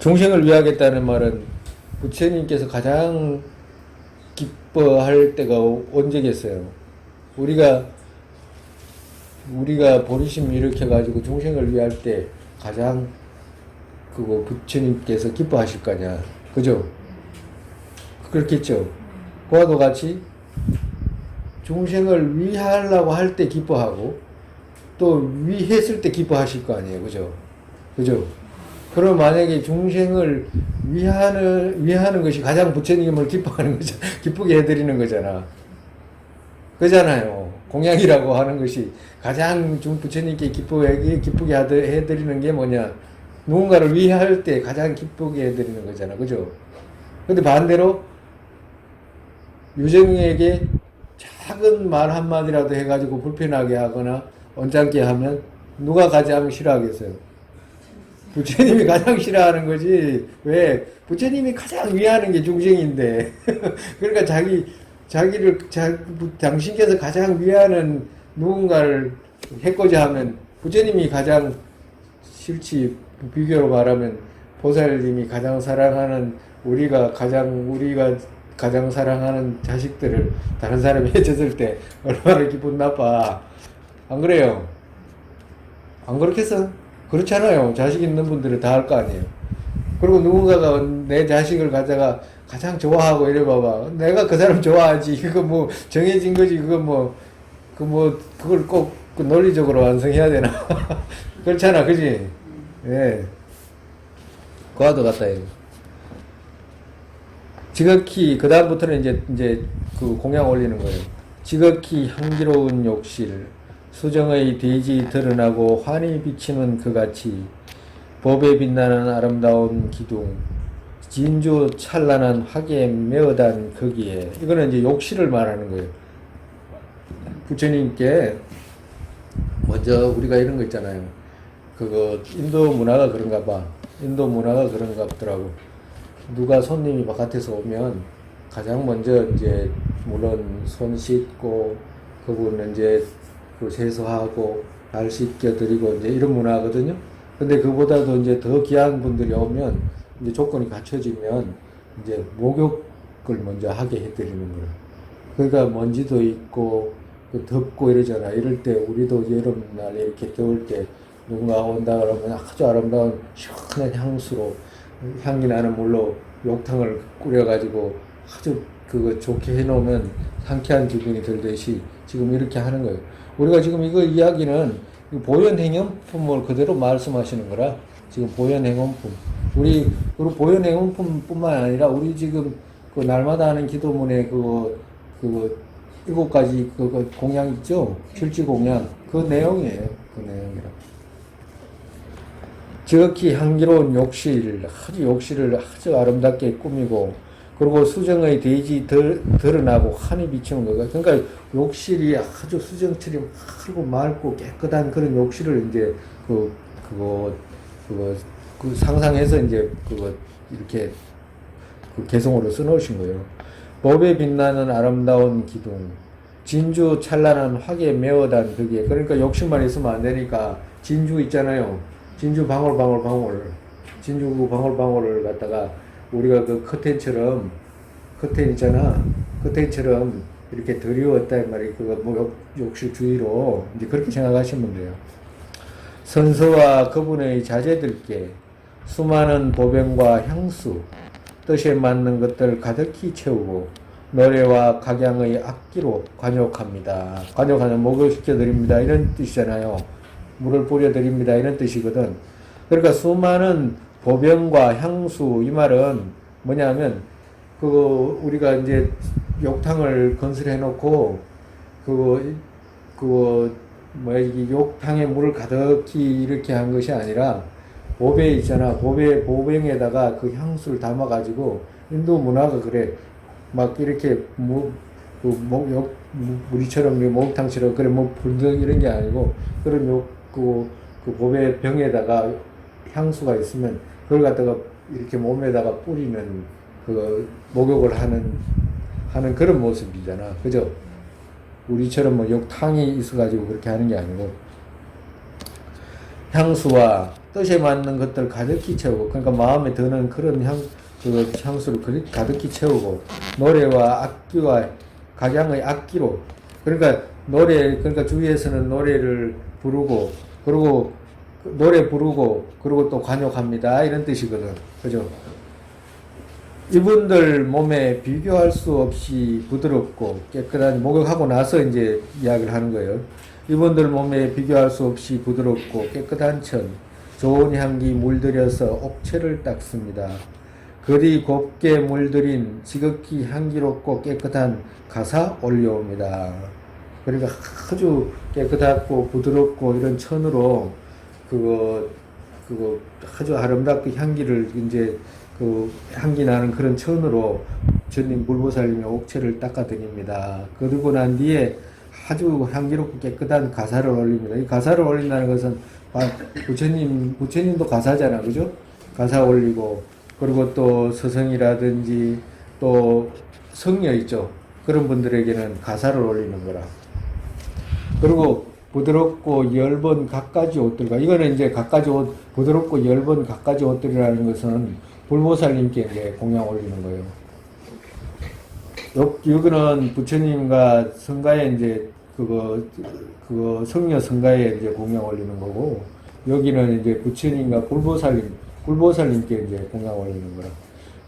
중생을 위하겠다는 말은 부처님께서 가장 기뻐할 때가 언제겠어요? 우리가 보리심 일으켜가지고 중생을 위할 때 가장 그거 부처님께서 기뻐하실 거냐. 그죠? 그렇겠죠? 그와도 같이 중생을 위하려고 할 때 기뻐하고 또 위했을 때 기뻐하실 거 아니에요. 그죠? 그죠? 그럼 만약에 중생을 위하는 것이 가장 부처님을 기뻐하는 거잖아. 기쁘게 해드리는 거잖아. 그잖아요. 공양이라고 하는 것이 가장 부처님께 기쁘게 해드리는 게 뭐냐. 누군가를 위할 때 가장 기쁘게 해드리는 거잖아. 그죠? 근데 반대로 유정에게 작은 말 한마디라도 해가지고 불편하게 하거나 언짢게 하면 누가 가장 싫어하겠어요? 부처님이 가장 싫어하는 거지. 왜? 부처님이 가장 위하는 게 중생인데. 그러니까 당신께서 가장 위하는 누군가를 해코자 하면 부처님이 가장 싫지. 비교로 말하면 보살님이 가장 사랑하는 우리가 가장 사랑하는 자식들을 다른 사람이 해쳤을 때 얼마나 기분 나빠. 안 그래요? 안 그렇겠어? 그렇잖아요. 자식 있는 분들은 다 할 거 아니에요. 그리고 누군가가 내 자식을 가져가 가장 좋아하고 이래 봐봐. 내가 그 사람 좋아하지. 그거 뭐 정해진 거지. 그걸 꼭 논리적으로 완성해야 되나? 그렇잖아. 그지? 예. 그와도 같다. 지극히, 그 다음부터는 이제 그 공양 올리는 거예요. 지극히 향기로운 욕실, 수정의 대지 드러나고 환히 비치는 그같이, 법에 빛나는 아름다운 기둥, 진주 찬란한 화기에 메어단 거기에. 이거는 이제 욕실을 말하는 거예요. 부처님께 먼저 우리가 이런 거 있잖아요. 그거 인도 문화가 그런가 봐. 인도 문화가 그런가 보더라고. 누가 손님이 바깥에서 오면 가장 먼저 이제 물론 손 씻고 그분은 이제 그 세수하고 발 씻겨드리고 이제 이런 문화거든요. 근데 그보다도 이제 더 귀한 분들이 오면 이제 조건이 갖춰지면 이제 목욕을 먼저 하게 해드리는 거예요. 그러니까 먼지도 있고 덥고 이러잖아. 이럴 때 우리도 여름날 이렇게 더울 때 누군가 온다 그러면 아주 아름다운 시원한 향수로 향기 나는 물로 욕탕을 끓여가지고 아주 그거 좋게 해놓으면 상쾌한 기분이 들듯이 지금 이렇게 하는 거예요. 우리가 지금 이거 이야기는 보현행용품을 그대로 말씀하시는 거라 지금 보현행용품. 그리고 보현행용품뿐만 아니라 우리 지금 그 날마다 하는 기도문에 그거 7가지 그거 공양 있죠? 실지 공양. 그 내용이에요. 그 내용이라. 지극히 향기로운 욕실을 아주 아름답게 꾸미고, 그리고 수정의 대지 드러나고 환히 비치는 거가. 그러니까 욕실이 아주 수정처리 하고 맑고 깨끗한 그런 욕실을 이제 그거 상상해서 이제 그거 이렇게 그 개성으로 써놓으신 거예요. 법에 빛나는 아름다운 기둥, 진주 찬란한 화기에 메어단 벽에. 그러니까 욕실만 있으면 안 되니까 진주 있잖아요. 진주 방울방울. 진주 방울방울을 갖다가 우리가 그 커튼 있잖아. 커튼처럼 이렇게 드리웠다 이 말이에요. 그거 뭐 욕실 주위로 이제 그렇게 생각하시면 돼요. 선서와 그분의 자제들께 수많은 보병과 향수, 뜻에 맞는 것들 가득히 채우고 노래와 각양의 악기로 관욕합니다. 관욕하는 목욕시켜 드립니다. 이런 뜻이잖아요. 물을 뿌려드립니다. 이런 뜻이거든. 그러니까 수많은 보병과 향수, 이 말은 뭐냐면, 우리가 이제 욕탕을 건설해 놓고, 이 욕탕에 물을 가득히 이렇게 한 것이 아니라, 보배 있잖아. 보병에다가 그 향수를 담아가지고, 인도 문화가 그래. 막 이렇게 우리처럼 목욕탕처럼, 그래, 불등 이런 게 아니고, 그런 그 보배 병에다가 향수가 있으면 그걸 갖다가 이렇게 몸에다가 뿌리는 그 목욕을 하는 그런 모습이잖아. 그죠? 우리처럼 욕탕이 있어가지고 그렇게 하는 게 아니고, 향수와 뜻에 맞는 것들 가득히 채우고, 그러니까 마음에 드는 그런 그 향수를 가득히 채우고, 노래와 악기와 각양의 악기로, 그러니까 그러니까 주위에서는 노래를 부르고, 그리고 노래 부르고, 그리고 또 관욕합니다. 이런 뜻이거든. 그죠? 이분들 몸에 비교할 수 없이 부드럽고 깨끗한, 목욕하고 나서 이제 이야기를 하는 거예요. 이분들 몸에 비교할 수 없이 부드럽고 깨끗한 천, 좋은 향기 물들여서 옥체를 닦습니다. 그리 곱게 물들인 지극히 향기롭고 깨끗한 가사 올려옵니다. 그러니까 아주 깨끗하고 부드럽고 이런 천으로 그거 아주 아름답게 향기를 이제 그 향기 나는 그런 천으로 주님 불보살님의 옥체를 닦아드립니다. 그러고 난 뒤에 아주 향기롭고 깨끗한 가사를 올립니다. 이 가사를 올린다는 것은 부처님도 가사잖아, 그죠? 가사 올리고, 그리고 또 서성이라든지 또 성녀 있죠. 그런 분들에게는 가사를 올리는 거라. 그리고 부드럽고 10번 갖가지 옷들과, 이거는 이제 갖가지 옷, 부드럽고 10번 갖가지 옷들이라는 것은 불보살님께 이제 공양 올리는 거예요. 여기는 부처님과 성가에 이제 그거 성녀 성가에 이제 공양 올리는 거고, 여기는 이제 부처님과 불보살님께 이제 공양 올리는 거라.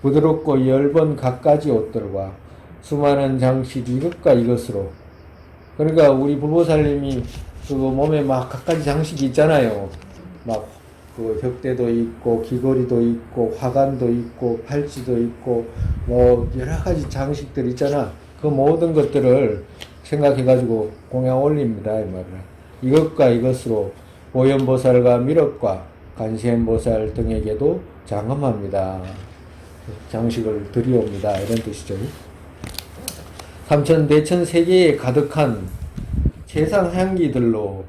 부드럽고 10번 갖가지 옷들과 수많은 장식 이것과 이것으로. 그러니까 우리 불보살님이 그거 몸에 막 갖가지 장식이 있잖아요. 막 그 벽대도 있고 귀걸이도 있고 화관도 있고 팔찌도 있고 뭐 여러 가지 장식들 있잖아. 그 모든 것들을 생각해가지고 공양 올립니다, 이 말이야. 이것과 이것으로 보현보살과 미륵과 간세음보살 등에게도 장엄합니다. 장식을 드리옵니다. 이런 뜻이죠. 삼천대천 세계에 가득한 세상 향기들로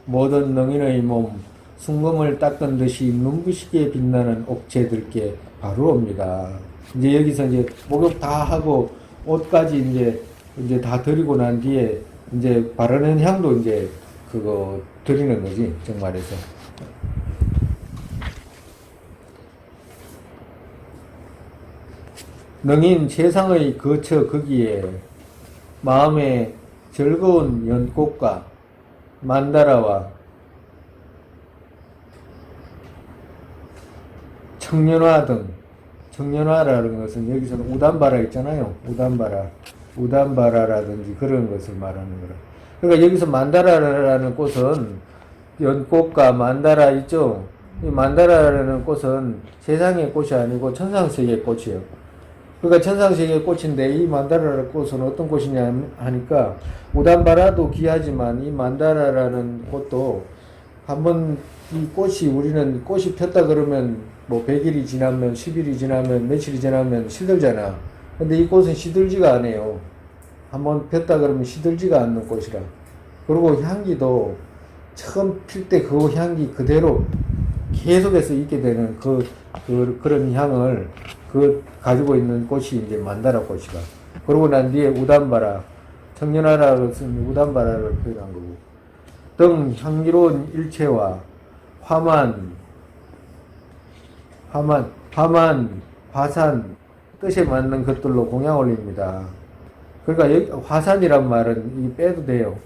모든 능인의 몸 순금을 닦은 듯이 눈부시게 빛나는 옥체들께 바로 옵니다. 이제 여기서 이제 목욕 다 하고 옷까지 이제 다 드리고 난 뒤에 이제 바르는 향도 이제 그거 드리는 거지, 정말에서. 능인 세상의 거처 거기에 마음에 즐거운 연꽃과 만다라와 청년화 등, 청년화라는 것은 여기서는 우담바라 있잖아요. 우담바라라든지 그런 것을 말하는 거라. 그러니까 여기서 만다라라는 꽃은 연꽃과 만다라 있죠. 이 만다라라는 꽃은 세상의 꽃이 아니고 천상세계의 꽃이에요. 그러니까 천상세계의 꽃인데 이 만다라라는 꽃은 어떤 꽃이냐 하니까 우담바라도 귀하지만 이 만다라라는 꽃도 한번 이 꽃이 우리는 꽃이 폈다 그러면 뭐 100일이 지나면 10일이 지나면 며칠이 지나면 시들잖아. 근데 이 꽃은 시들지가 않아요. 한번 폈다 그러면 시들지가 않는 꽃이라. 그리고 향기도 처음 필 때 그 향기 그대로 계속해서 있게 되는 그런 향을 가지고 있는 꽃이 이제 만다라 꽃이라. 그러고 난 뒤에 우담바라, 청년하라고 쓴 우담바라를 표현한 거고. 등 향기로운 일체와 화만, 화산, 뜻에 맞는 것들로 공양 올립니다. 그러니까 여기 화산이란 말은 이 빼도 돼요.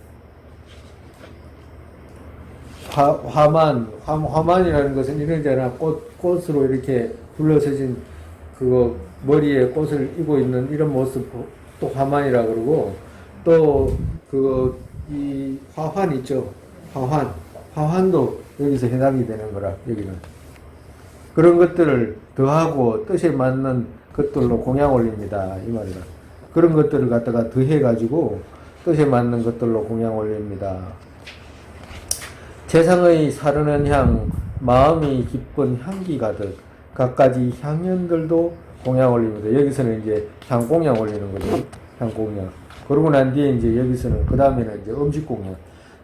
화만이라는 것은 이런저런 꽃으로 이렇게 둘러서진 그거 머리에 꽃을 이고 있는 이런 모습 또 화만이라 그러고, 또 이 화환 있죠. 화환도 여기서 해당이 되는 거라, 여기는. 그런 것들을 더하고 뜻에 맞는 것들로 공양 올립니다, 이 말이다. 그런 것들을 갖다가 더해가지고 뜻에 맞는 것들로 공양 올립니다. 세상의 사르는 향, 마음이 기쁜 향기 가득, 갖가지 향연들도 공양 올립니다. 여기서는 이제 향공양 올리는 거죠. 향공양. 그러고 난 뒤에 이제 여기서는 그 다음에는 이제 음식 공양.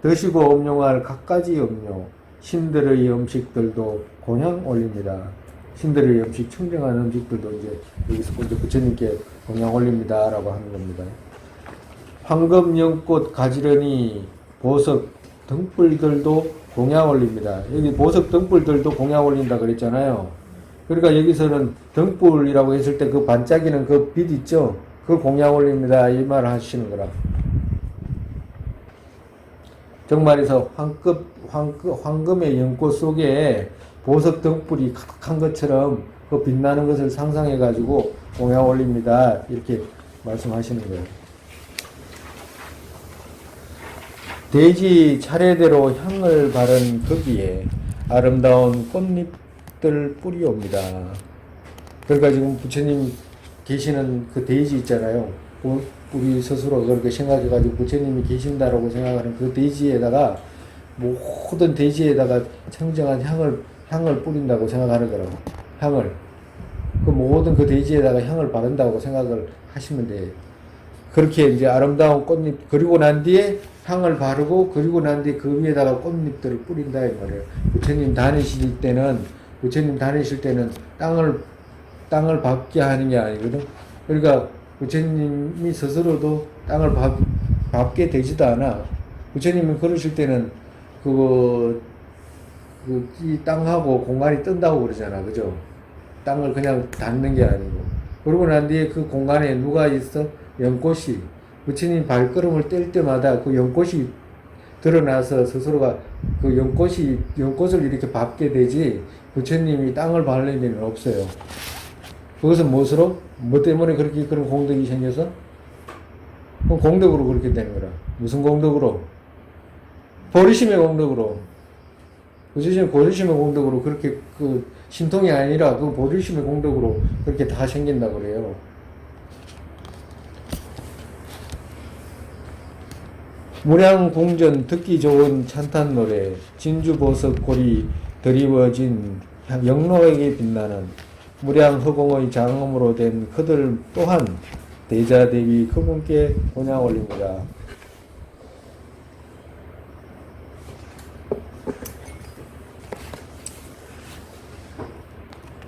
드시고 음용할 갖가지 음료, 신들의 음식들도 공양 올립니다. 신들의 음식, 청정한 음식들도 이제 여기서 이제 부처님께 공양 올립니다라고 하는 겁니다. 황금 연꽃 가지런히 보석 등불들도 공양 올립니다. 여기 보석 등불들도 공양 올린다 그랬잖아요. 그러니까 여기서는 등불이라고 했을 때 그 반짝이는 그 빛 있죠? 그 공양 올립니다. 이 말 하시는 거라. 정말에서 황금의 연꽃 속에 보석 등불이 가득한 것처럼 그 빛나는 것을 상상해 가지고 공양 올립니다. 이렇게 말씀하시는 거예요. 대지 차례대로 향을 바른 거기에 아름다운 꽃잎들 뿌리옵니다. 그러니까 지금 부처님 계시는 그 대지 있잖아요. 우리 스스로 그렇게 생각해가지고 부처님이 계신다라고 생각하는 그 대지에다가 모든 대지에다가 청정한 향을 뿌린다고 생각하는 거라고. 향을. 그 모든 그 대지에다가 향을 바른다고 생각을 하시면 돼요. 그렇게 이제 아름다운 꽃잎, 그리고 난 뒤에 향을 바르고, 그리고 난 뒤에 그 위에다가 꽃잎들을 뿌린다, 이 말이에요. 부처님 다니실 때는 땅을 밟게 하는 게 아니거든. 그러니까 부처님이 스스로도 땅을 밟게 되지도 않아. 부처님이 그러실 때는 이 땅하고 공간이 뜬다고 그러잖아. 그죠? 땅을 그냥 닿는 게 아니고. 그러고 난 뒤에 그 공간에 누가 있어? 연꽃이. 부처님 발걸음을 뗄 때마다 그 연꽃이 드러나서 스스로가 그 연꽃을 이렇게 밟게 되지, 부처님이 땅을 밟는 일은 없어요. 그것은 무엇으로? 뭐 때문에 그런 공덕이 생겨서? 그럼 공덕으로 그렇게 되는 거라. 무슨 공덕으로? 보리심의 공덕으로. 보리심의 공덕으로 그렇게 신통이 아니라 그 보리심의 공덕으로 그렇게 다 생긴다고 그래요. 무량궁전 듣기 좋은 찬탄 노래, 진주보석 고리 드리워진 영로에게 빛나는 무량허공의 장엄으로 된 그들 또한 대자대비 그분께 공양 올립니다.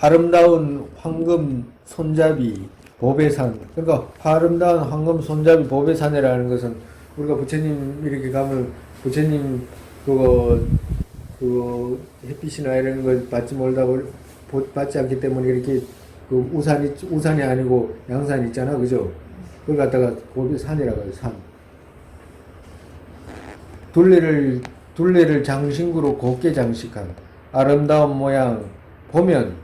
아름다운 황금 손잡이 보배산. 그러니까 아름다운 황금 손잡이 보배산이라는 것은 우리가 부처님 이렇게 가면 부처님 햇빛이나 이런 걸 받지 않기 때문에 이렇게 우산이 아니고 양산 있잖아. 그죠? 그걸 갖다가 보배산이라고 해요. 산. 둘레를 장신구로 곱게 장식한 아름다운 모양 보면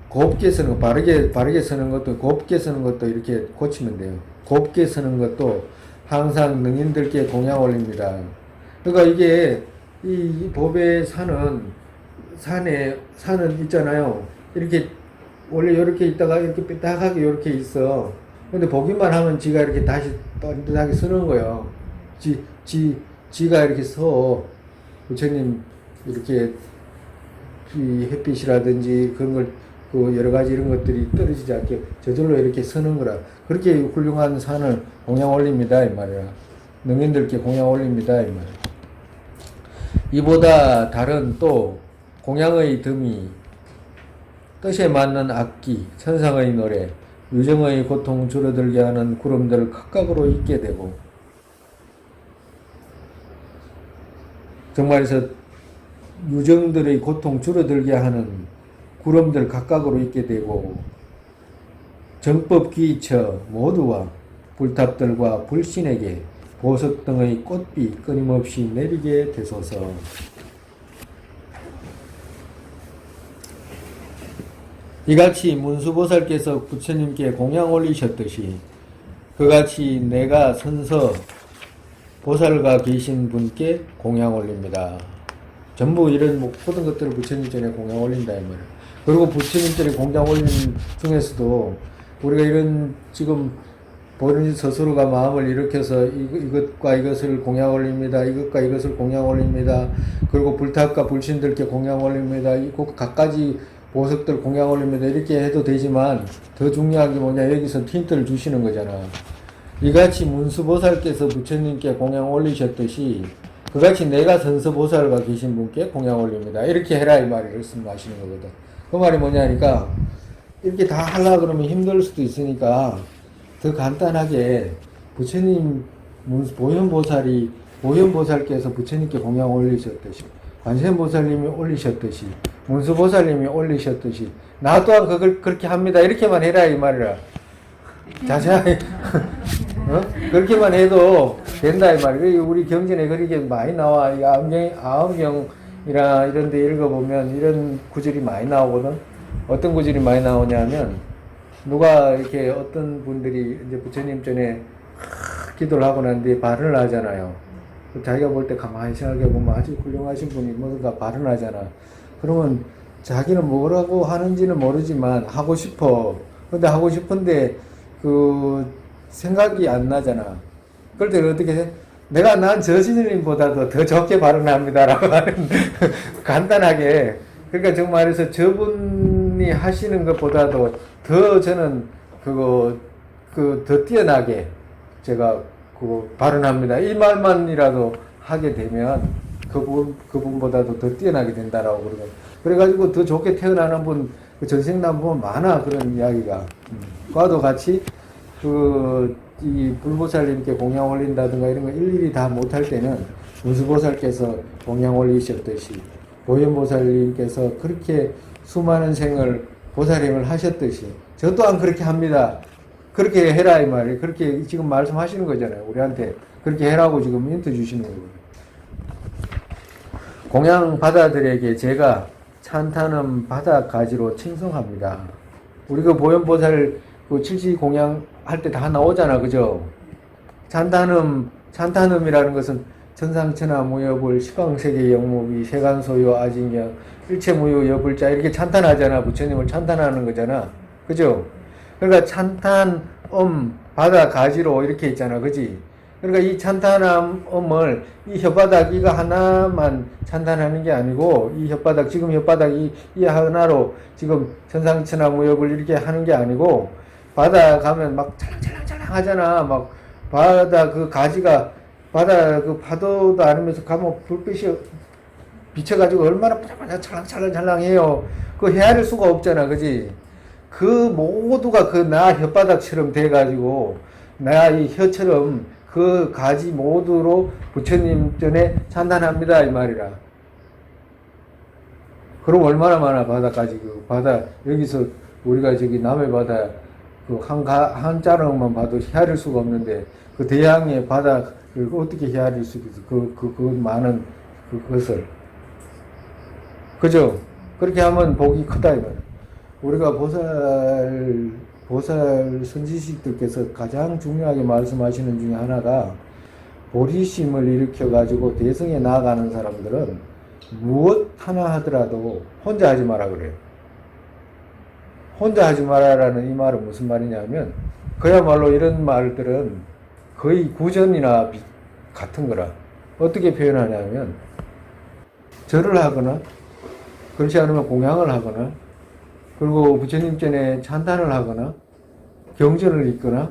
곱게 서는 거, 바르게 서는 것도, 곱게 서는 것도 이렇게 고치면 돼요. 곱게 서는 것도 항상 능인들께 공양 올립니다. 그러니까 이게, 이 법의 산은 있잖아요. 이렇게, 원래 이렇게 있다가 이렇게 삐딱하게 이렇게 있어. 근데 보기만 하면 지가 이렇게 다시 뻔듯하게 서는 거예요. 지가 이렇게 서. 부처님, 이렇게, 이 햇빛이라든지 그런 걸 여러 가지 이런 것들이 떨어지지 않게 저절로 이렇게 서는 거라. 그렇게 훌륭한 산을 공양 올립니다. 이 말이야. 능인들께 공양 올립니다. 이 말이야. 이보다 다른 또 공양의 듬이, 뜻에 맞는 악기, 천상의 노래, 유정의 고통 줄어들게 하는 구름들을 각각으로 잊게 되고, 정말에서 유정들의 고통 줄어들게 하는 구름들 각각으로 있게 되고, 정법 기처 모두와 불탑들과 불신에게 보석 등의 꽃비 끊임없이 내리게 되소서. 이같이 문수보살께서 부처님께 공양 올리셨듯이 그같이 내가 선서 보살과 계신 분께 공양 올립니다. 전부 이런 모든 것들을 부처님 전에 공양 올린다 이 말이에요. 그리고 부처님들이 공양 올린 중에서도 우리가 이런 지금 본인 스스로가 마음을 일으켜서 이것과 이것을 공양 올립니다. 이것과 이것을 공양 올립니다. 그리고 불탑과 불신들께 공양 올립니다. 각가지 보석들 공양 올립니다. 이렇게 해도 되지만 더 중요한 게 뭐냐, 여기서 힌트를 주시는 거잖아. 이같이 문수보살께서 부처님께 공양 올리셨듯이 그같이 내가 선서보살과 계신 분께 공양 올립니다. 이렇게 해라 이 말을 말씀하시는 거거든. 그 말이 뭐냐니까 이렇게 다 하려고 그러면 힘들 수도 있으니까 더 간단하게 부처님 보현보살께서 부처님께 공양 올리셨듯이 관세음보살님이 올리셨듯이 문수보살님이 올리셨듯이 나 또한 그걸 그렇게 합니다. 이렇게만 해라 이 말이라. 자세하게 그렇게만 해도 된다 이 말이야. 우리 경전에 그렇게 많이 나와. 이 아엄경이나 이런 데 읽어보면 이런 구절이 많이 나오거든. 어떤 구절이 많이 나오냐면 누가 이렇게 어떤 분들이 이제 부처님 전에 기도를 하고 난 뒤에 발언을 하잖아요. 자기가 볼 때 가만히 생각해보면 아주 훌륭하신 분이 뭔가 발언하잖아. 그러면 자기는 뭐라고 하는지는 모르지만 하고 싶어. 근데 하고 싶은데 그 생각이 안 나잖아. 그럴 때 어떻게 해? 난 저 스님보다도 더 좋게 발언합니다라고 하는 간단하게. 그러니까 정말해서 저분이 하시는 것보다도 더 저는 더 뛰어나게 제가 발언합니다. 이 말만이라도 하게 되면 그분보다도 더 뛰어나게 된다라고 그러거든. 그래가지고 더 좋게 태어나는 분, 전생남 보면 많아, 그런 이야기가. 그와도 같이, 이 불보살님께 공양 올린다든가 이런 거 일일이 다 못할 때는 문수보살께서 공양 올리셨듯이, 보현보살님께서 그렇게 수많은 생을 보살행을 하셨듯이, 저 또한 그렇게 합니다. 그렇게 해라 이 말이에요. 그렇게 지금 말씀하시는 거잖아요. 우리한테 그렇게 해라고 지금 힌트 주시는 거거든요. 공양 바다들에게 제가 찬탄음 바다 가지로 칭송합니다. 우리 보현보살 칠지 공양 할 때 다 나오잖아, 그죠? 찬탄음이라는 것은 천상천하 무여불 시방세계 영무비 세간소요 아징영 일체무유 여불자 이렇게 찬탄하잖아. 부처님을 찬탄하는 거잖아, 그죠? 그러니까 찬탄음 바다 가지로 이렇게 있잖아, 그지? 그러니까 이 찬탄음을 이 혓바닥 이거 하나만 찬탄하는 게 아니고 이 혓바닥 지금 혓바닥 이 하나로 지금 천상천하 무역을 이렇게 하는 게 아니고 바다 가면 막 찰랑찰랑 하잖아. 막 바다 그 가지가 바다 그 파도도 아니면서 가면 불빛이 비쳐가지고 얼마나 바짝바짝 찰랑찰랑해요. 그 헤아릴 수가 없잖아, 그지? 그 모두가 그 나 혓바닥처럼 돼가지고 나 이 혀처럼 그 가지 모두로 부처님 전에 찬탄합니다 이 말이라. 그럼 얼마나 많아 바다까지. 그 바다 여기서 우리가 저기 남해 바다 그 한 자락만 봐도 헤아릴 수가 없는데 그 대양의 바다를 어떻게 헤아릴 수 있겠어? 그 많은 그것을, 그죠? 그렇게 하면 복이 크다 이 말이야. 우리가 보살 선지식들께서 가장 중요하게 말씀하시는 중에 하나가 보리심을 일으켜가지고 대성에 나아가는 사람들은 무엇 하나 하더라도 혼자 하지 마라 그래요. 혼자 하지 마라라는 이 말은 무슨 말이냐면 그야말로 이런 말들은 거의 구전이나 같은 거라. 어떻게 표현하냐면 절을 하거나 그렇지 않으면 공양을 하거나 그리고 부처님 전에 찬탄을 하거나 경전을 읽거나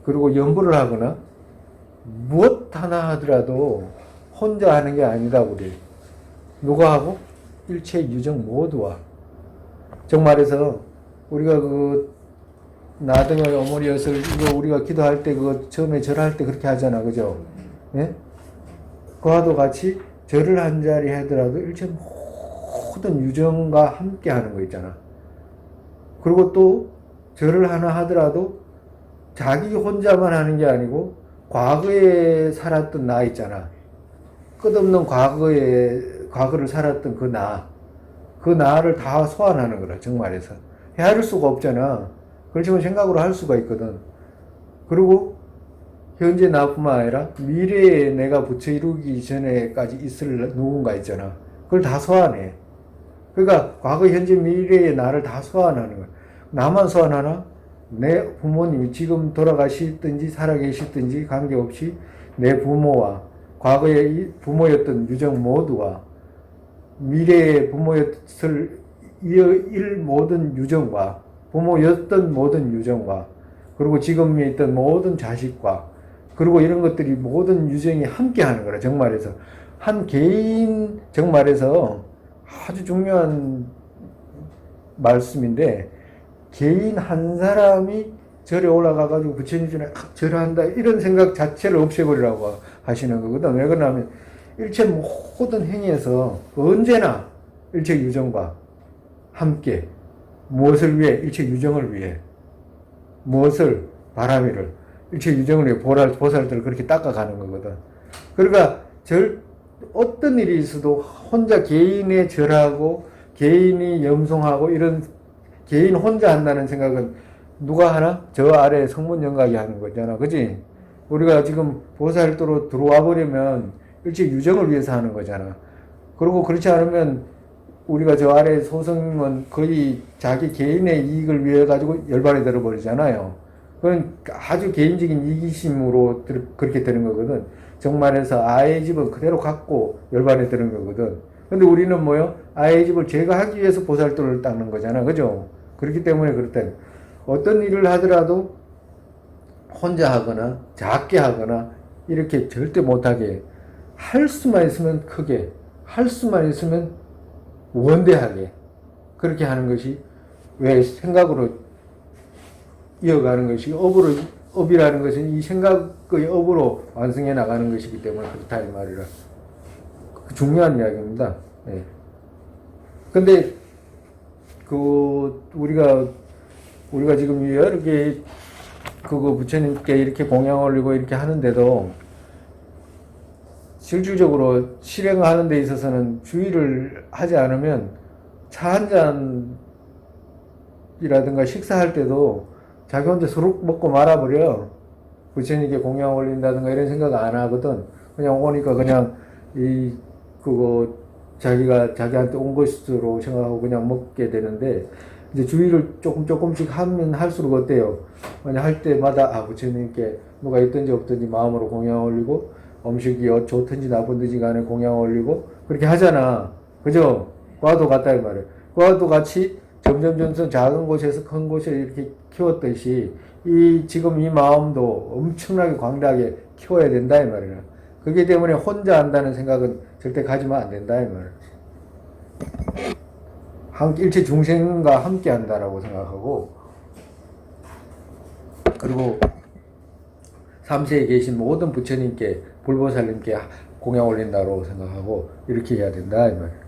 그리고 연부를 하거나 무엇 하나 하더라도 혼자 하는 게 아니다 그래. 누가 하고? 일체 유정 모두와. 정말해서 우리가 나등의 어머니여설 이거 우리가 기도할 때 그거 처음에 절할 때 그렇게 하잖아, 그죠? 예? 그와도 같이 절을 한 자리 하더라도 일체 모든 유정과 함께 하는 거 있잖아. 그리고 또 절을 하나 하더라도 자기 혼자만 하는 게 아니고 과거에 살았던 나 있잖아. 끝없는 과거를 살았던 그 나를 다 소환하는 거라, 정말해서. 헤아릴 수가 없잖아. 그렇지만 생각으로 할 수가 있거든. 그리고 현재 나뿐만 아니라 미래에 내가 부처 이루기 전에까지 있을 누군가 있잖아. 그걸 다 소환해. 그러니까 과거, 현재, 미래의 나를 다 소환하는 거야. 나만 소환하나? 내 부모님이 지금 돌아가시든지 살아계시든지 관계없이 내 부모와 과거의 부모였던 유정 모두와 미래의 부모였을 모든 유정과 부모였던 모든 유정과 그리고 지금에 있던 모든 자식과 그리고 이런 것들이 모든 유정이 함께 하는 거라. 정말해서 한 개인, 정말해서 아주 중요한 말씀인데 개인 한 사람이 절에 부처님 전에 절한다 이런 생각 자체를 없애버리라고 하시는 거거든. 왜 그러냐면 일체 모든 행위에서 언제나 일체 유정과 함께 무엇을 위해? 일체 유정을 위해. 무엇을? 바람이를. 일체 유정을 위해 보살들을 그렇게 닦아가는 거거든. 그러니까 어떤 일이 있어도 혼자 개인의 절하고 개인이 염송하고 이런 개인 혼자 한다는 생각은 누가 하나? 저 아래 성문영각이 하는 거잖아. 그지? 우리가 지금 보살도로 들어와 버리면 일체 유정을 위해서 하는 거잖아. 그리고 그렇지 않으면 우리가 저 아래 소승은 거의 자기 개인의 이익을 위해 가지고 열반에 들어버리잖아요. 그건 아주 개인적인 이기심으로 그렇게 되는 거거든. 정말해서 아이의 집은 그대로 갖고 열반에 드는 거거든. 근데 우리는 뭐요? 아이의 집을 제거하기 위해서 보살도를 닦는 거잖아. 그죠? 그렇기 때문에 그렇다. 어떤 일을 하더라도 혼자 하거나 작게 하거나 이렇게 절대 못하게 할 수만 있으면 크게 할 수만 있으면 원대하게 그렇게 하는 것이 왜 생각으로 이어가는 것이 업이라는 것은 이 생각의 업으로 완성해 나가는 것이기 때문에 그렇다 이 말이라. 중요한 이야기입니다. 예. 근데 우리가 지금 여러 개 부처님께 이렇게 공양 올리고 이렇게 하는데도 실질적으로 실행하는 데 있어서는 주의를 하지 않으면 차 한 잔이라든가 식사할 때도 자기 혼자 수룩 먹고 말아버려. 부처님께 공양 올린다든가 이런 생각 안 하거든. 그냥 오니까 그냥 자기가 자기한테 온 것으로 생각하고 그냥 먹게 되는데, 이제 주의를 조금씩 하면 할수록 어때요? 그냥 할 때마다, 부처님께 누가 있든지 없든지 마음으로 공양 올리고, 음식이 좋든지 나쁜지 간에 공양 올리고, 그렇게 하잖아. 그죠? 과도 같다, 이 말이에요. 과도 같이 점점 작은 곳에서 큰 곳에 이렇게 키웠듯이, 지금 이 마음도 엄청나게 광대하게 키워야 된다, 이 말이에요. 그렇기 때문에 혼자 한다는 생각은 절대 가지면 안 된다, 이 말이에요. 일체 중생과 함께 한다라고 생각하고, 그리고 삼세에 계신 모든 부처님께, 불보살님께 공양 올린다고 생각하고, 이렇게 해야 된다, 이 말이에요.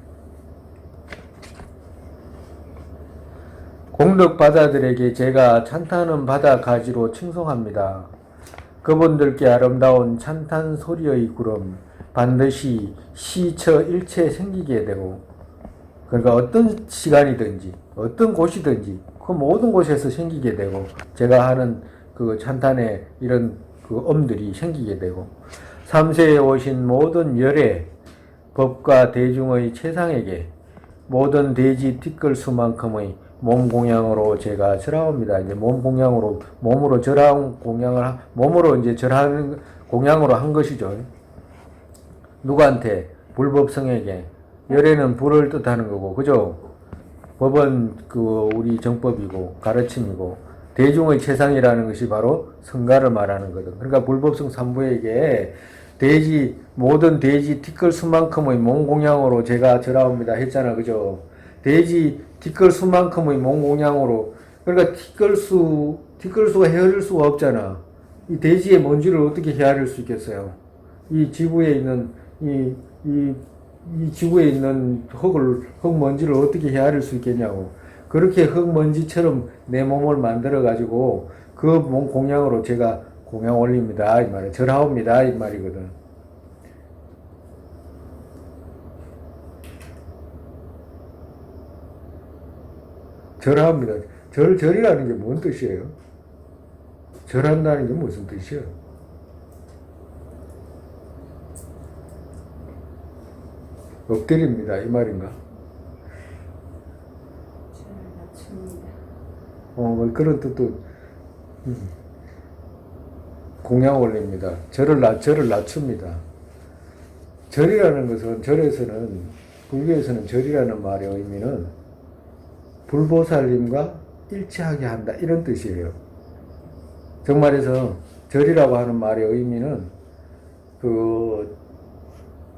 공덕 바다들에게 제가 찬탄은 바다 가지로 칭송합니다. 그분들께 아름다운 찬탄 소리의 구름, 반드시 시처 일체 생기게 되고, 그러니까 어떤 시간이든지 어떤 곳이든지 그 모든 곳에서 생기게 되고, 제가 하는 그 찬탄의 이런 그 엄들이 생기게 되고, 삼세에 오신 모든 열의 법과 대중의 최상에게 모든 대지 티끌수만큼의 몸 공양으로 제가 절하옵니다. 이제 몸 공양으로, 몸으로 절하는 공양을, 몸으로 이제 절하는 공양으로 한 것이죠. 누구한테? 불법성에게. 열애는 불을 뜻하는 거고, 그죠? 법은 우리 정법이고, 가르침이고, 대중의 최상이라는 것이 바로 성가를 말하는 거든. 그러니까 불법성 삼부에게 모든 대지 티끌수만큼의 몸 공양으로 제가 절하옵니다 했잖아. 그죠? 대지 티끌수만큼의 몸 공양으로. 그러니까 티끌수가 헤아릴 수가 없잖아. 이 대지의 먼지를 어떻게 헤아릴 수 있겠어요? 이 지구에 있는 이 지구에 있는 흙먼지를 어떻게 헤아릴 수 있겠냐고. 그렇게 흙먼지처럼 내 몸을 만들어 가지고 그 몸 공양으로 제가 공양 올립니다 이 말이에요. 절하옵니다 이 말이거든. 절하옵니다. 절이라는 게 뭔 뜻이에요? 절한다는 게 무슨 뜻이에요? 엎드립니다 이 말인가? 그런 뜻도 공양 올립니다. 절을 낮춥니다. 절이라는 것은, 절에서는, 불교에서는 절이라는 말의 의미는 불보살님과 일치하게 한다 이런 뜻이에요. 정말해서 절이라고 하는 말의 의미는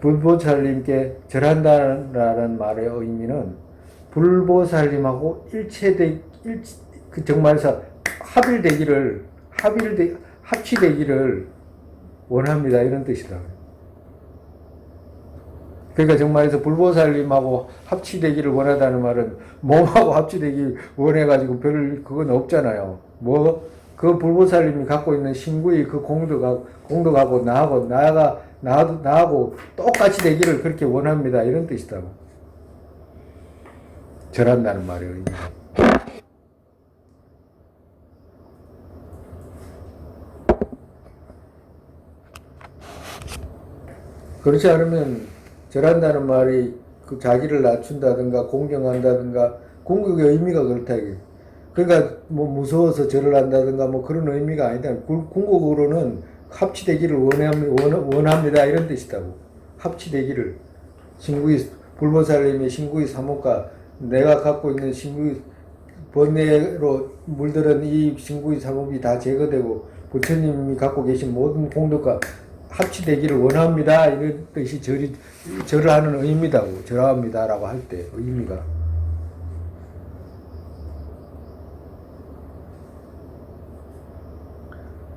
불보살님께 절한다라는 말의 의미는 불보살님하고 정말해서 합치되기를 원합니다 이런 뜻이다. 그러니까 정말에서 불보살님하고 합치되기를 원하다는 말은 몸하고 합치되기 원해가지고 별 그건 없잖아요. 뭐 그 불보살님이 갖고 있는 신구의 그 공덕하고 나하고 똑같이 되기를 그렇게 원합니다. 이런 뜻이다고. 절한다는 말이에요. 그렇지 않으면 절한다는 말이 그 자기를 낮춘다든가 공경한다든가 궁극의 의미가 그렇다 이게. 그러니까 뭐 무서워서 절을 한다든가 뭐 그런 의미가 아니다. 궁극으로는 합치되기를 원합니다 이런 뜻이다고. 합치되기를 신구의 불보살님의 신구의 사목과 내가 갖고 있는 신구의 번뇌로 물들은 이 신구의 사목이 다 제거되고 부처님이 갖고 계신 모든 공덕과 합치되기를 원합니다. 이런 뜻이 절을 하는 의미다고. 절합니다라고 할 때 의미가.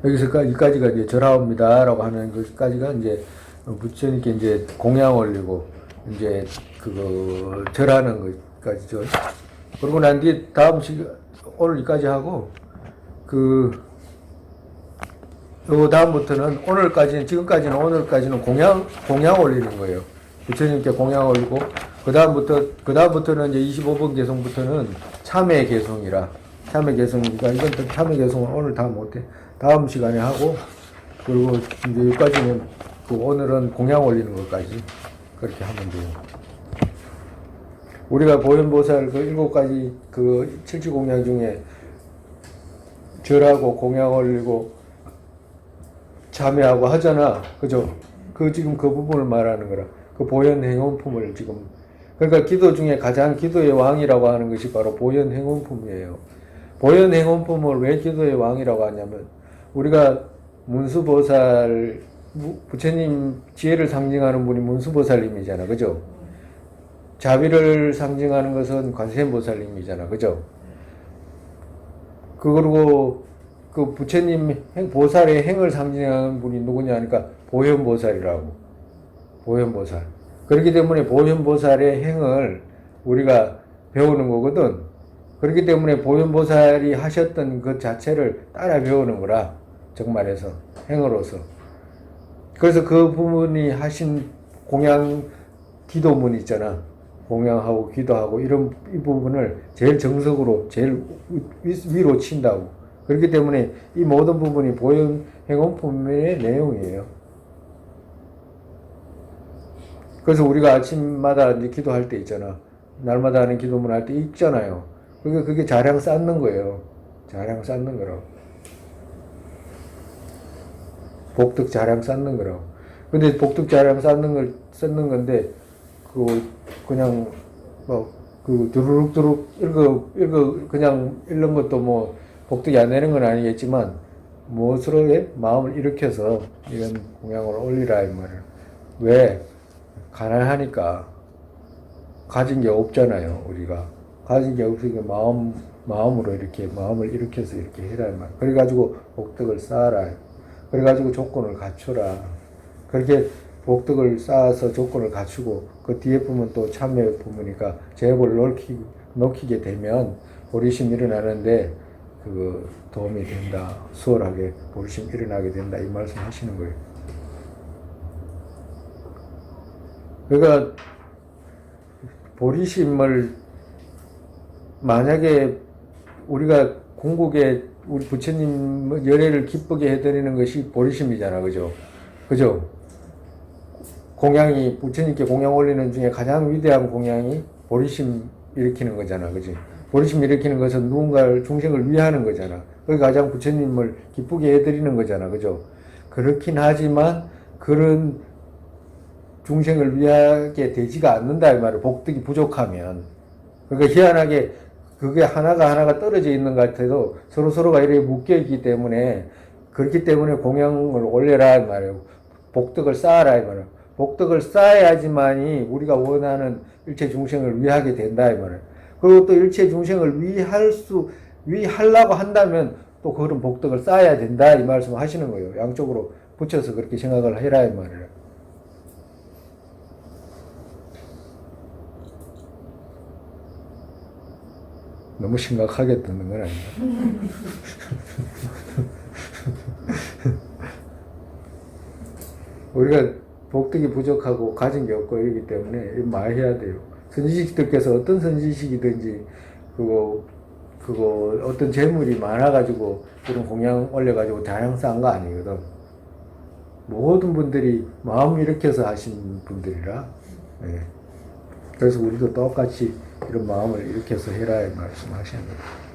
여기까지가 이제 절합니다라고 하는 것까지가 이제 부처님께 이제 공양 올리고 이제 그거 절하는 것까지죠. 그러고 난 뒤에 다음 오늘 여기까지 하고 다음부터는 지금까지는 오늘까지는 공양 올리는 거예요. 부처님께 공양 올리고, 그다음부터는 이제 25번 개송부터는 참회 개송이니까, 이건 참회 개송은 오늘 다 못해. 다음 시간에 하고, 그리고 이제 여기까지는, 오늘은 공양 올리는 것까지, 그렇게 하면 돼요. 우리가 보현보살 7가지 칠지공양 중에 절하고 공양 올리고, 참여하고 하잖아. 그죠? 지금 그 부분을 말하는 거라. 보현행원품을 지금. 그러니까 기도 중에 가장 기도의 왕이라고 하는 것이 바로 보현행원품이에요. 보현행원품을 왜 기도의 왕이라고 하냐면, 우리가 문수보살, 부처님 지혜를 상징하는 분이 문수보살님이잖아. 그죠? 자비를 상징하는 것은 관세음보살님이잖아. 그죠? 그리고 부처님 보살의 행을 상징하는 분이 누구냐 하니까 보현보살이라고. 보현보살. 그렇기 때문에 보현보살의 행을 우리가 배우는 거거든. 그렇기 때문에 보현보살이 하셨던 것 자체를 따라 배우는 거라. 정말에서. 행으로서. 그래서 그 부분이 하신 공양 기도문 있잖아. 공양하고 기도하고 이 부분을 제일 정석으로 제일 위로 친다고. 그렇기 때문에 이 모든 부분이 보현행원품의 내용이에요. 그래서 우리가 아침마다 이제 기도할 때 있잖아. 날마다 하는 기도문 할 때 있잖아요. 그게 자량 쌓는 거예요. 자량 쌓는 거라고. 복덕 자량 쌓는 거라고. 근데 복덕 자량 쌓는 건데, 그냥, 두루룩 그냥 읽는 것도 복덕이 안 되는 건 아니겠지만, 무엇으로 마음을 일으켜서 이런 공양을 올리라, 이 말이에요. 왜? 가난하니까. 가진 게 없잖아요, 우리가. 가진 게 없으니까 마음으로 마음을 일으켜서 이렇게 해라, 이 말이에요. 그래가지고 복덕을 쌓아라. 그래가지고 조건을 갖추라. 그렇게 복덕을 쌓아서 조건을 갖추고, 그 뒤에 부분 또 참여 부분이니까 제법을 높이게 되면 보리심이 일어나는데, 도움이 된다. 수월하게 보리심이 일어나게 된다. 이 말씀 하시는 거예요. 그러니까, 보리심을, 만약에 우리가 궁극에 우리 부처님 열애를 기쁘게 해드리는 것이 보리심이잖아. 그죠? 그죠? 부처님께 공양 올리는 중에 가장 위대한 공양이 보리심 일으키는 거잖아. 그지? 보리심 일으키는 것은 누군가를, 중생을 위하는 거잖아. 그게 가장 부처님을 기쁘게 해드리는 거잖아. 그죠? 그렇긴 하지만, 그런 중생을 위하게 되지가 않는다. 이 말이야. 복덕이 부족하면. 그러니까 희한하게, 그게 하나가 떨어져 있는 것 같아도 서로가 이렇게 묶여있기 때문에, 그렇기 때문에 공양을 올려라. 이 말이에요. 복덕을 쌓아라. 이 말이에요. 복덕을 쌓아야지만이 우리가 원하는 일체 중생을 위하게 된다. 이 말이에요. 그리고 또 일체 중생을 위하려고 한다면 또 그런 복덕을 쌓아야 된다. 이 말씀 하시는 거예요. 양쪽으로 붙여서 그렇게 생각을 해라. 이 말이에요. 너무 심각하게 듣는 건 아닌가? 우리가 복덕이 부족하고 가진 게 없고 이러기 때문에 말해야 돼요. 선지식들께서 어떤 선지식이든지 그거 어떤 재물이 많아가지고 그런 공양 올려가지고 다양 쌓은 거 아니거든. 모든 분들이 마음 일으켜서 하신 분들이라. 예. 그래서 우리도 똑같이 이런 마음을 일으켜서 해라 말씀하시는 거예요.